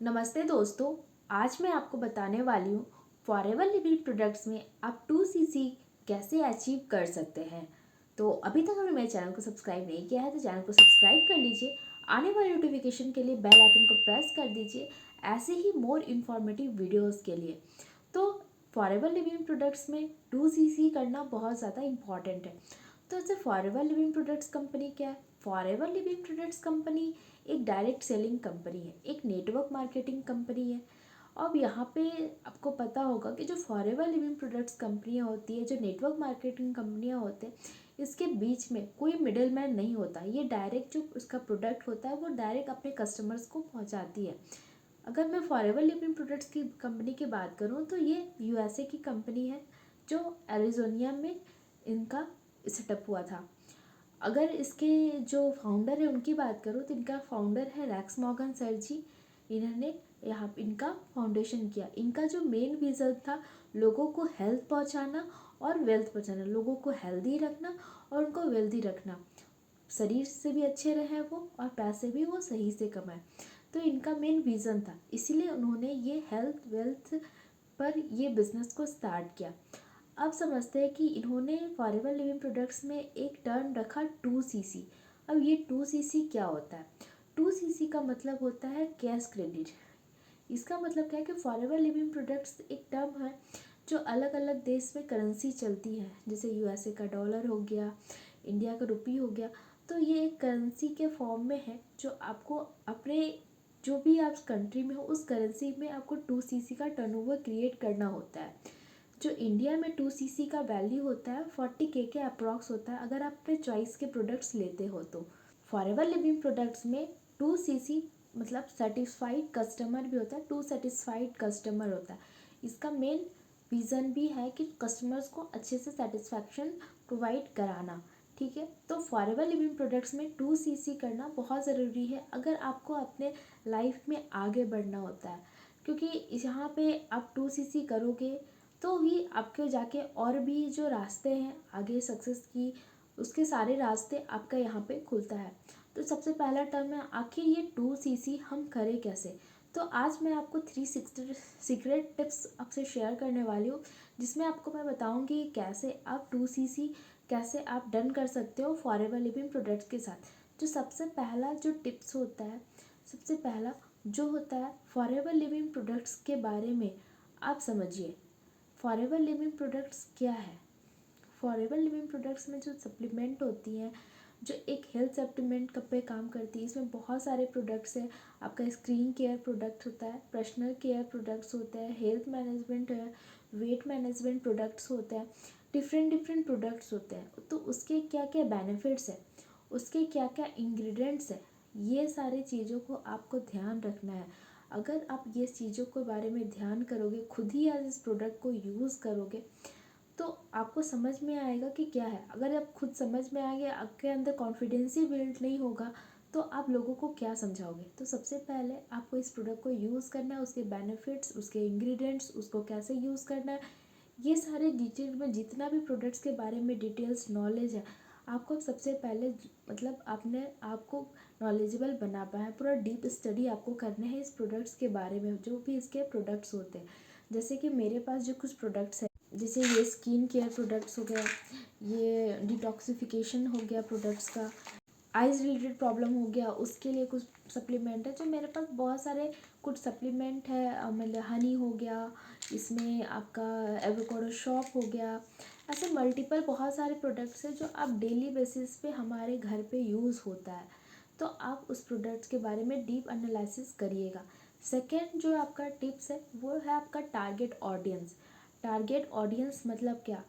नमस्ते दोस्तों। आज मैं आपको बताने वाली हूँ फॉरएवर लिविंग प्रोडक्ट्स में आप 2cc कैसे अचीव कर सकते हैं। तो अभी तक अगर मेरे चैनल को सब्सक्राइब नहीं किया है तो चैनल को सब्सक्राइब कर लीजिए। आने वाली नोटिफिकेशन के लिए बेल आइकन को प्रेस कर दीजिए, ऐसे ही मोर इन्फॉर्मेटिव वीडियोस के लिए। तो फॉरएवर लिविंग प्रोडक्ट्स में 2cc करना बहुत ज़्यादा इम्पॉर्टेंट है। तो ऐसे फॉरएवर लिविंग प्रोडक्ट्स कंपनी क्या है? फॉरएवर लिविंग प्रोडक्ट्स कंपनी एक डायरेक्ट सेलिंग कंपनी है, एक नेटवर्क मार्केटिंग कंपनी है। अब यहाँ पे आपको पता होगा कि जो फॉरएवर लिविंग प्रोडक्ट्स कंपनियाँ होती है, जो नेटवर्क मार्केटिंग कंपनियाँ होते हैं, इसके बीच में कोई मिडिल मैन नहीं होता। ये डायरेक्ट जो उसका प्रोडक्ट होता है वो डायरेक्ट अपने कस्टमर्स को पहुँचाती है। अगर मैं फॉरएवर लिविंग प्रोडक्ट्स की कंपनी की बात करूँ तो ये यूएसए की कंपनी है, जो एरिजोनिया में इनका सेटअप हुआ था। अगर इसके जो फाउंडर है उनकी बात करूँ तो इनका फाउंडर है रैक्स मॉर्गन सर जी। इन्होंने यहाँ इनका फाउंडेशन किया। इनका जो मेन विज़न था लोगों को हेल्थ पहुँचाना और वेल्थ पहुँचाना, लोगों को हेल्दी रखना और उनको वेल्दी रखना, शरीर से भी अच्छे रहे वो और पैसे भी वो सही से कमाए। तो इनका मेन विज़न था, इसीलिए उन्होंने ये हेल्थ वेल्थ पर ये बिज़नेस को स्टार्ट किया। अब समझते हैं कि इन्होंने फॉरएवर लिविंग प्रोडक्ट्स में एक टर्म रखा 2cc। अब ये 2cc क्या होता है? 2cc का मतलब होता है कैश क्रेडिट। इसका मतलब क्या है कि फॉरएवर लिविंग प्रोडक्ट्स एक टर्म है जो अलग अलग देश में करेंसी चलती है, जैसे यूएसए का डॉलर हो गया, इंडिया का रुपी हो गया। तो ये एक करेंसी के फॉर्म में है जो आपको अपने जो भी आप कंट्री में हो उस करेंसी में आपको 2cc का टर्नओवर क्रिएट करना होता है। जो इंडिया में 2cc का वैल्यू होता है 40K के अप्रॉक्स होता है अगर आप अपने चॉइस के प्रोडक्ट्स लेते हो तो। फॉरएवर लिविंग प्रोडक्ट्स में 2cc मतलब सेटिस्फाइड कस्टमर भी होता है, 2 सेटिस्फाइड कस्टमर होता है। इसका मेन रीज़न भी है कि कस्टमर्स को अच्छे से सेटिस्फैक्शन प्रोवाइड कराना। ठीक है, तो फॉरएवर लिविंग प्रोडक्ट्स में 2cc करना बहुत ज़रूरी है अगर आपको अपने लाइफ में आगे बढ़ना होता है, क्योंकि यहाँ पे आप 2cc करोगे तो ही आपके जाके और भी जो रास्ते हैं आगे सक्सेस की, उसके सारे रास्ते आपका यहाँ पे खुलता है। तो सबसे पहला टर्म है आखिर ये 2cc हम करें कैसे। तो आज मैं आपको 360 सीक्रेट टिप्स आपसे शेयर करने वाली हूँ, जिसमें आपको मैं बताऊँगी कैसे आप 2cc कैसे आप डन कर सकते हो फॉरएवर लिविंग प्रोडक्ट्स के साथ। जो सबसे पहला जो टिप्स होता है, सबसे पहला जो होता है फॉरएवर लिविंग प्रोडक्ट्स के बारे में आप समझिए। फॉरएवर लिविंग प्रोडक्ट्स क्या है? फॉरएवर लिविंग प्रोडक्ट्स में जो सप्लीमेंट होती हैं, जो एक हेल्थ सप्लीमेंट पे काम करती है, इसमें बहुत सारे प्रोडक्ट्स हैं। आपका स्किन केयर प्रोडक्ट होता है, पर्सनल केयर प्रोडक्ट्स होते हैं, हेल्थ मैनेजमेंट है, वेट मैनेजमेंट प्रोडक्ट्स होते हैं, डिफरेंट डिफरेंट प्रोडक्ट्स होते हैं। तो उसके क्या क्या बेनिफिट्स है, उसके क्या क्या इंग्रेडिएंट्स है, ये सारी चीज़ों को आपको ध्यान रखना है। अगर आप ये चीज़ों के बारे में ध्यान करोगे, खुद ही आज इस प्रोडक्ट को यूज़ करोगे, तो आपको समझ में आएगा कि क्या है। अगर आप खुद समझ में आएंगे, आपके अंदर कॉन्फिडेंस ही बिल्ड नहीं होगा, तो आप लोगों को क्या समझाओगे। तो सबसे पहले आपको इस प्रोडक्ट को यूज़ करना है, उसके बेनिफिट्स, उसके इंग्रेडिएंट्स, उसको कैसे यूज़ करना है, ये सारे डिटेल में जितना भी प्रोडक्ट्स के बारे में डिटेल्स नॉलेज है, आपको सबसे पहले मतलब अपने आप को नॉलेजेबल बना पाए। पूरा डीप स्टडी आपको करना है इस प्रोडक्ट्स के बारे में, जो भी इसके प्रोडक्ट्स होते हैं। जैसे कि मेरे पास जो कुछ प्रोडक्ट्स हैं, जैसे ये स्किन केयर प्रोडक्ट्स हो गया, ये डिटॉक्सिफिकेशन हो गया प्रोडक्ट्स का, आइज़ रिलेटेड प्रॉब्लम हो गया उसके लिए कुछ सप्लीमेंट है। जो मेरे पास बहुत सारे कुछ सप्लीमेंट है, मतलब हनी हो गया, इसमें आपका एवोकाडो शॉप हो गया, ऐसे मल्टीपल बहुत सारे प्रोडक्ट्स हैं जो आप डेली बेसिस पे हमारे घर पे यूज़ होता है। तो आप उस प्रोडक्ट्स के बारे में डीप एनालिसिस करिएगा। सेकेंड जो आपका टिप्स है वो है आपका टारगेट ऑडियंस। टारगेट ऑडियंस मतलब क्या?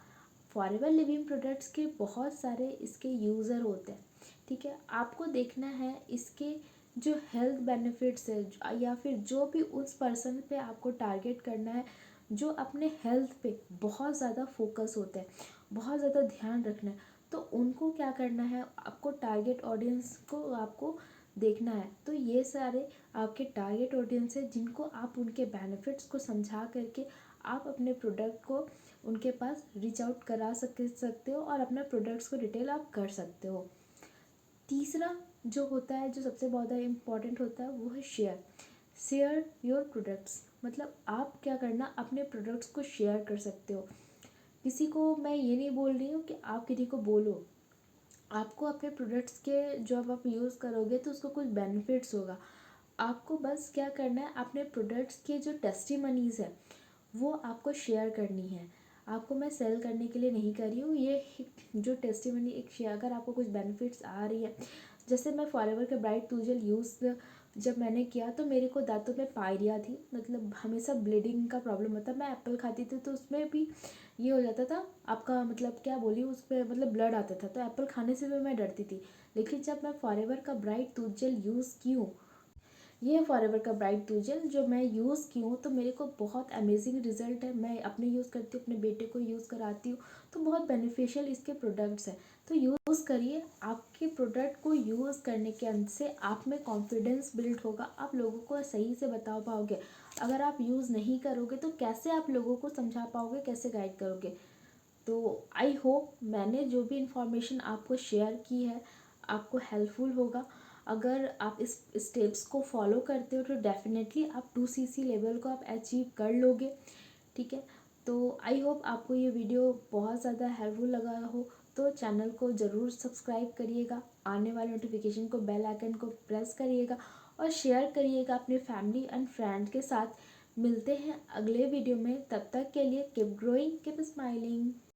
फॉरएवर लिविंग प्रोडक्ट्स के बहुत सारे इसके यूज़र होते हैं। ठीक है, आपको देखना है इसके जो हेल्थ बेनिफिट्स है, या फिर जो भी उस पर्सन पे आपको टारगेट करना है जो अपने हेल्थ पे बहुत ज़्यादा फोकस होते हैं, बहुत ज़्यादा ध्यान रखना है। तो उनको क्या करना है, आपको टारगेट ऑडियंस को आपको देखना है। तो ये सारे आपके टारगेट ऑडियंस है जिनको आप उनके बेनिफिट्स को समझा करके आप अपने प्रोडक्ट को उनके पास रीच आउट करा सकते हो और अपने प्रोडक्ट्स को डिटेल आप कर सकते हो। तीसरा जो होता है, जो सबसे बहुत इम्पॉर्टेंट होता है, वो है शेयर। शेयर योर प्रोडक्ट्स, मतलब आप क्या करना, अपने प्रोडक्ट्स को शेयर कर सकते हो। किसी को मैं ये नहीं बोल रही हूँ कि आप किसी को बोलो, आपको अपने प्रोडक्ट्स के जब आप यूज़ करोगे तो उसको कुछ बेनिफिट्स होगा। आपको बस क्या करना है, अपने प्रोडक्ट्स के जो टेस्टिमनीज़ है वो आपको शेयर करनी है। आपको मैं सेल करने के लिए नहीं कर रही हूँ, ये जो टेस्टिमनी एक शेयर, अगर आपको कुछ बेनिफिट्स आ रही है, जैसे मैं फॉरएवर के ब्राइट टूजल यूज़ जब मैंने किया तो मेरे को दांतों में पायरिया थी, मतलब हमेशा ब्लीडिंग का प्रॉब्लम होता। मैं एप्पल खाती थी तो उसमें भी ये हो जाता था, आपका मतलब क्या बोलिए, उस पर मतलब ब्लड आता था, तो एप्पल खाने से भी मैं डरती थी। लेकिन जब मैं फॉरएवर का ब्राइट टूथ यूज़ की हूँ, ये फॉरएवर का ब्राइट टूथ जो मैं यूज़ की हूँ, तो मेरे को बहुत अमेजिंग रिजल्ट है। मैं अपने यूज़ करती हूँ, अपने बेटे को यूज़ कराती हूँ, तो बहुत बेनिफिशियल इसके प्रोडक्ट्स हैं। तो यूज़ करिए, आपके प्रोडक्ट को यूज़ करने के अंत से आप में कॉन्फिडेंस बिल्ड होगा, आप लोगों को सही से बता पाओगे। अगर आप यूज़ नहीं करोगे तो कैसे आप लोगों को समझा पाओगे, कैसे गाइड करोगे। तो आई होप मैंने जो भी इंफॉर्मेशन आपको शेयर की है आपको हेल्पफुल होगा। अगर आप इस स्टेप्स को फॉलो करते हो तो डेफिनेटली आप 2cc लेवल को आप अचीव कर लोगे। ठीक है, तो आई होप आपको ये वीडियो बहुत ज़्यादा हेल्पफुल लगा हो, तो चैनल को ज़रूर सब्सक्राइब करिएगा, आने वाले नोटिफिकेशन को, बेल आइकन को प्रेस करिएगा और शेयर करिएगा अपने फैमिली एंड फ्रेंड के साथ। मिलते हैं अगले वीडियो में, तब तक के लिए कीप ग्रोइंग, कीप स्माइलिंग।